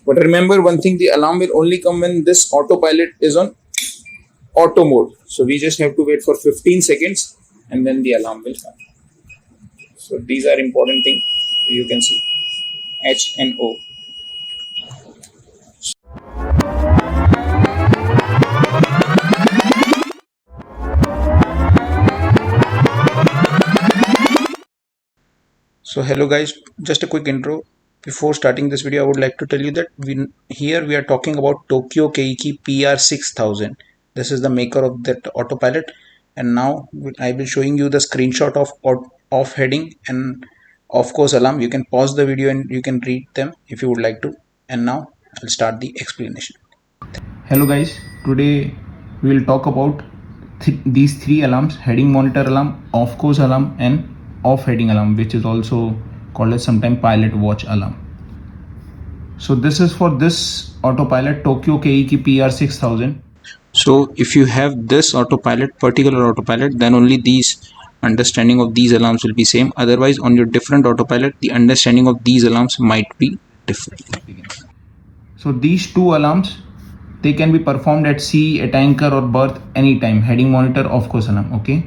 But remember one thing, the alarm will only come when this autopilot is on auto mode. So we just have to wait for 15 seconds and then the alarm will come. So these are important things. You can see H and O. So hello guys, just a quick intro. Before starting this video, I would like to tell you that we are talking about Tokyo KEIKI PR6000. This is the maker of that autopilot, and now I will showing you the screenshot of off heading and of course alarm. You can pause the video and you can read them if you would like to. And now I'll start the explanation. Hello guys, today we will talk about these three alarms: heading monitor alarm, off course alarm, and off heading alarm, which is also called as sometimes pilot watch alarm. So this is for this autopilot Tokyo KEIKI PR6000. So if you have this particular autopilot, then only these understanding of these alarms will be same. Otherwise, on your different autopilot, the understanding of these alarms might be different. So these two alarms, they can be performed at sea, at anchor or berth anytime. Heading monitor, off course alarm. Okay.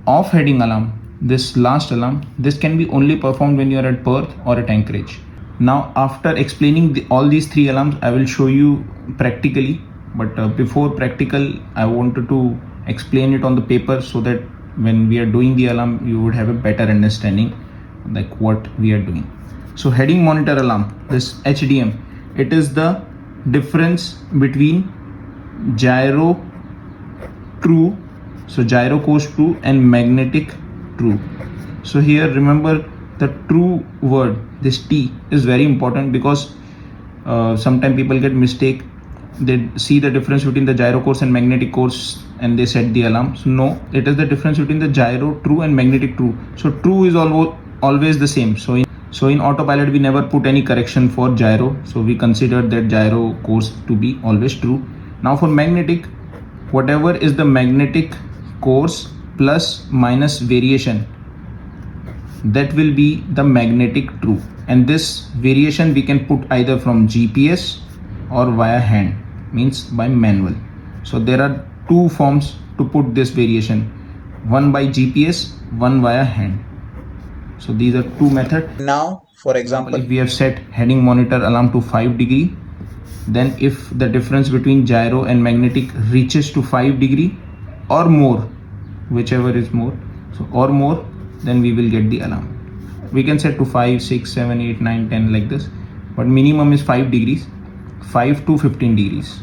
Off heading alarm, this last alarm, this can be only performed when you are at berth or at anchorage. Now after explaining all these three alarms, I will show you practically, but before practical I wanted to explain it on the paper so that when we are doing the alarm you would have a better understanding like what we are doing. So heading monitor alarm, this HDM, it is the difference between gyro true, so gyro course true and magnetic true. So here remember the true word, this T is very important because sometimes people get mistake. They see the difference between the gyro course and magnetic course and they set the alarm. So no, it is the difference between the gyro true and magnetic true. So true is always the same. So in autopilot we never put any correction for gyro. So we consider that gyro course to be always true. Now for magnetic, whatever is the magnetic course plus minus variation, that will be the magnetic true, and this variation we can put either from GPS or via hand, means by manual. So there are two forms to put this variation, one by GPS, one via hand. So these are two methods. Now for example, if we have set heading monitor alarm to 5 degree, then if the difference between gyro and magnetic reaches to 5 degree or more, whichever is more, so or more, then we will get the alarm. We can set to 5, 6, 7, 8, 9, 10 like this, but minimum is 5 degrees, 5 to 15 degrees.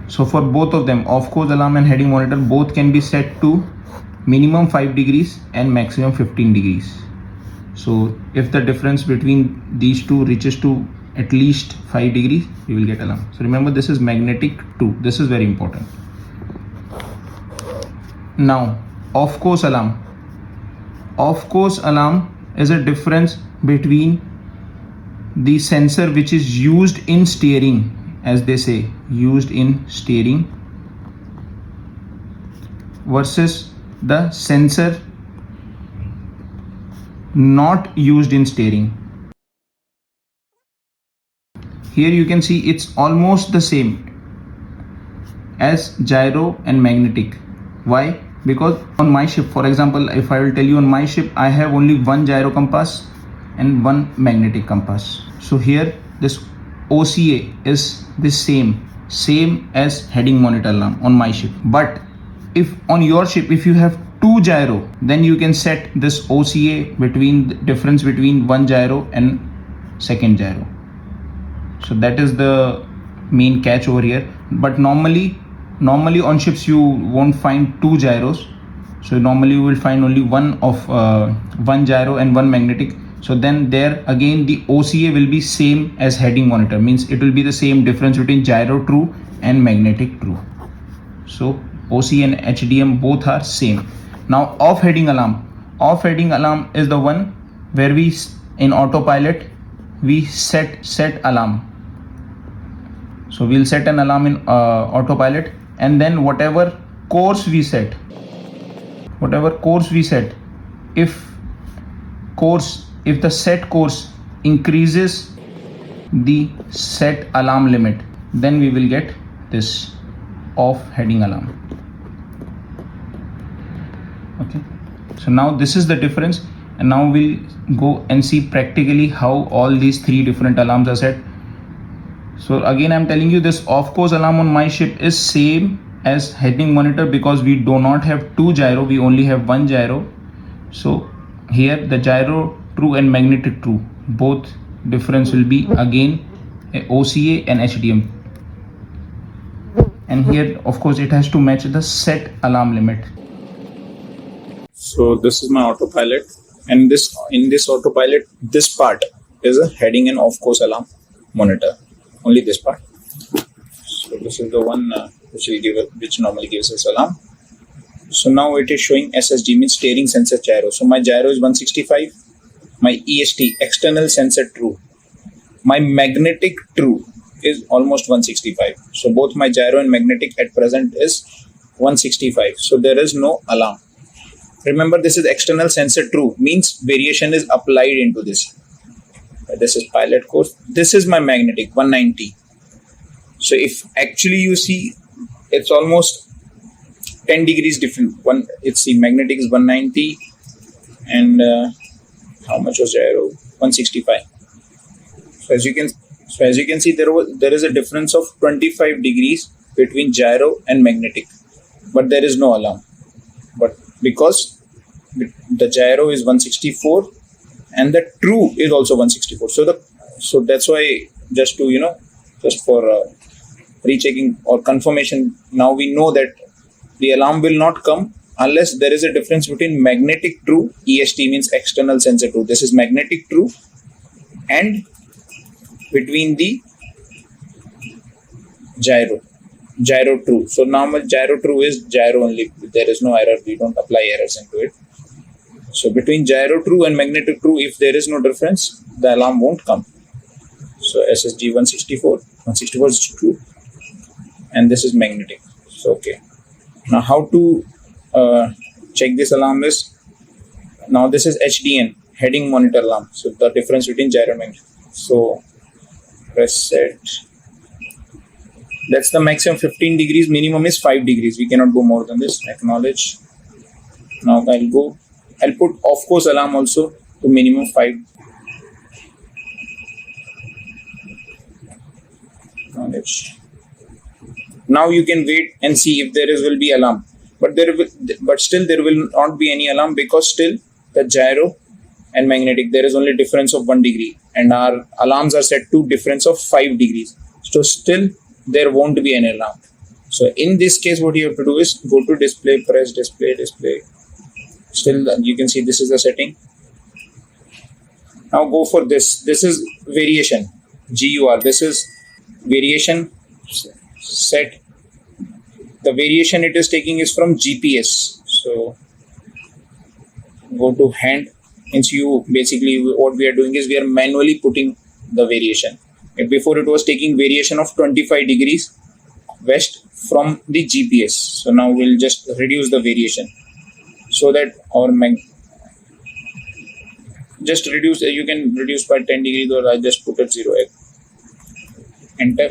So for both of them, off course alarm and heading monitor, both can be set to minimum 5 degrees and maximum 15 degrees. So if the difference between these two reaches to at least 5 degrees, we will get alarm. So remember, this is magnetic too. This is very important. Now off course alarm. Off course alarm is a difference between the sensor which is used in steering, as they say, used in steering, versus the sensor not used in steering. Here you can see it's almost the same as gyro and magnetic. Why? Because on my ship, for example, if I will tell you, on my ship I have only one gyro compass and one magnetic compass. So here this OCA is the same as heading monitor alarm on my ship. But if on your ship, if you have two gyro, then you can set this OCA between the difference between one gyro and second gyro. So that is the main catch over here. But normally on ships you won't find two gyros. So normally you will find only one gyro and one magnetic. So then there again the OCA will be same as heading monitor, means it will be the same difference between gyro true and magnetic true. So OCA and HDM both are same. Now off heading alarm. Off heading alarm is the one where we in autopilot we set alarm. So we'll set an alarm in autopilot, and then whatever course we set, if the set course increases the set alarm limit, then we will get this off heading alarm. Okay, so now this is the difference, and now we'll go and see practically how all these three different alarms are set. So again, I'm telling you, this off course alarm on my ship is same as heading monitor because we do not have two gyro, we only have one gyro. So here the gyro true and magnetic true, both difference will be again OCA and HDM. And here of course it has to match the set alarm limit. So this is my autopilot, and in this autopilot, this part is a heading and off course alarm monitor, only this part. So this is the one which normally gives us alarm. So now it is showing SSG, means steering sensor gyro. So my gyro is 165, my EST external sensor true, my magnetic true is almost 165. So both my gyro and magnetic at present is 165. So there is no alarm. Remember, this is external sensor true, means variation is applied into this. This is pilot course. This is my magnetic 190. So if actually you see, it's almost 10 degrees different. It's the magnetic is 190, and how much was gyro? 165. So as you can see, there is a difference of 25 degrees between gyro and magnetic, but there is no alarm. But because the gyro is 164 and the true is also 164, so that's why, just for rechecking or confirmation, now we know that the alarm will not come unless there is a difference between magnetic true, EST means external sensor true, this is magnetic true, and between the gyro true. So now my gyro true is gyro only, there is no error, we don't apply errors into it. So between gyro true and magnetic true, if there is no difference, the alarm won't come. So SSG 164 is true, and this is magnetic. So okay, now how to check this alarm is, now this is HDN, heading monitor alarm, so the difference between gyro and magnetic. So press set, that's the maximum 15 degrees, minimum is 5 degrees, we cannot go more than this. Acknowledge. Now I'll put off course alarm also to minimum 5. Acknowledge. Now you can wait and see if there will be alarm, but still there will not be any alarm, because still the gyro and magnetic, there is only difference of 1 degree, and our alarms are set to difference of 5 degrees. So still there won't be any alarm. So in this case, what you have to do is go to display, press display. Still you can see this is the setting. Now go for this. This is variation, GUR. This is variation set. The variation it is taking is from GPS. So go to hand. Means you basically, what we are doing is we are manually putting the variation. Before it was taking variation of 25 degrees west from the GPS. So now we'll just reduce the variation so that our just reduce. You can reduce by 10 degrees, or I just put at 0. Enter.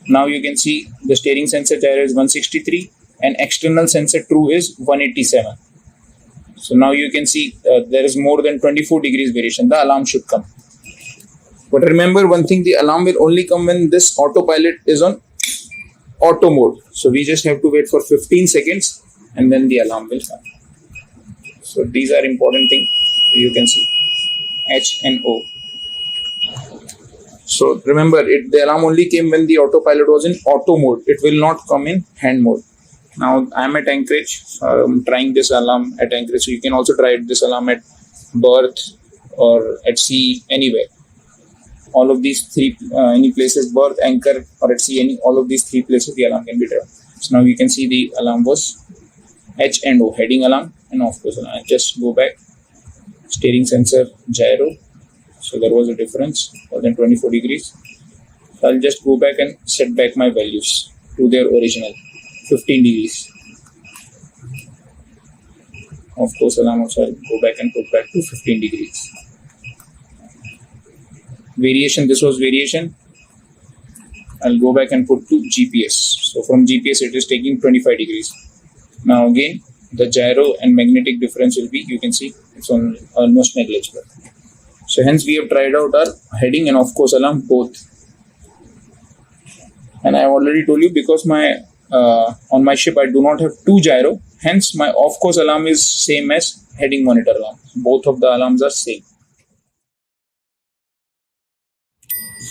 Now you can see the steering sensor gyro is 163 and external sensor true is 187. So now you can see there is more than 24 degrees variation. The alarm should come. But remember one thing, the alarm will only come when this autopilot is on auto mode. So we just have to wait for 15 seconds and then the alarm will come. So these are important things. You can see H and O. So remember, the alarm only came when the autopilot was in auto mode. It will not come in hand mode. Now I am at anchorage. I'm trying this alarm at anchorage. So you can also try this alarm at berth or at sea, anywhere. All of these three, any places, berth, anchor, or at sea, all of these three places, the alarm can be driven. So now you can see the alarm was H and O, heading alarm and off course alarm. Just go back, steering sensor, gyro. So there was a difference, more than 24 degrees. So I'll just go back and set back my values to their original 15 degrees. Of course, alarm also I'll go back and put back to 15 degrees. variation, this was variation. I'll go back and put to GPS. So from GPS it is taking 25 degrees. Now again the gyro and magnetic difference will be, you can see it's on almost negligible. So hence we have tried out our heading and of course alarm both. And I already told you, because my on my ship I do not have two gyro, hence my off course alarm is same as heading monitor alarm. Both of the alarms are same.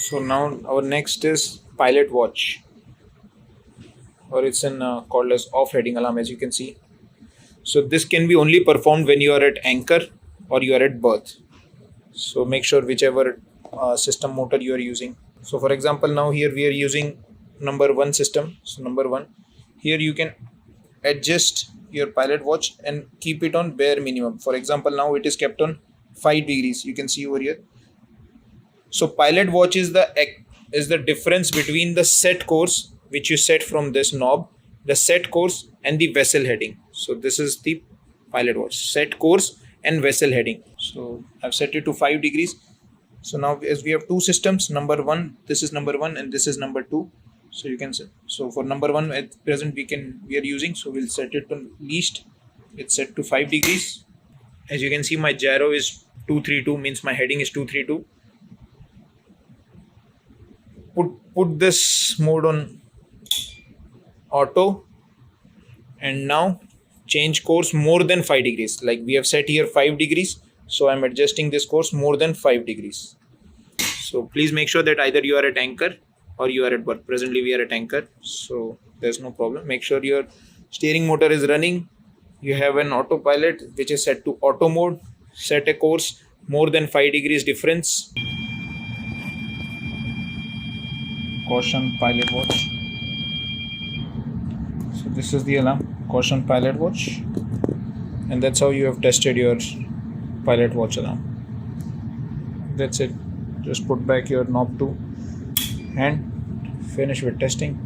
So now our next is pilot watch, or it's in called as off heading alarm, as you can see. So this can be only performed when you are at anchor or you are at berth. So make sure whichever system motor you are using. So for example, now here we are using number 1 system. So number 1, here you can adjust your pilot watch and keep it on bare minimum. For example, now it is kept on 5 degrees. You can see over here. So pilot watch is the difference between the set course which you set from this knob, the set course and the vessel heading. So this is the pilot watch, set course and vessel heading. So I've set it to 5 degrees. So now as we have two systems, number 1, this is number 1 and this is number 2. So you can set, so for number 1 at present we are using, so we'll set it to least. It's set to 5 degrees. As you can see, my gyro is 232, means my heading is 232. Put this mode on auto, and now change course more than 5 degrees. Like we have set here 5 degrees, so I'm adjusting this course more than 5 degrees. So please make sure that either you are at anchor or you are at berth. Presently we are at anchor, so there's no problem. Make sure your steering motor is running. You have an autopilot which is set to auto mode. Set a course more than 5 degrees difference. Caution, pilot watch. So this is the alarm, caution, pilot watch, and that's how you have tested your pilot watch alarm. That's it. Just put back your knob to and finish with testing.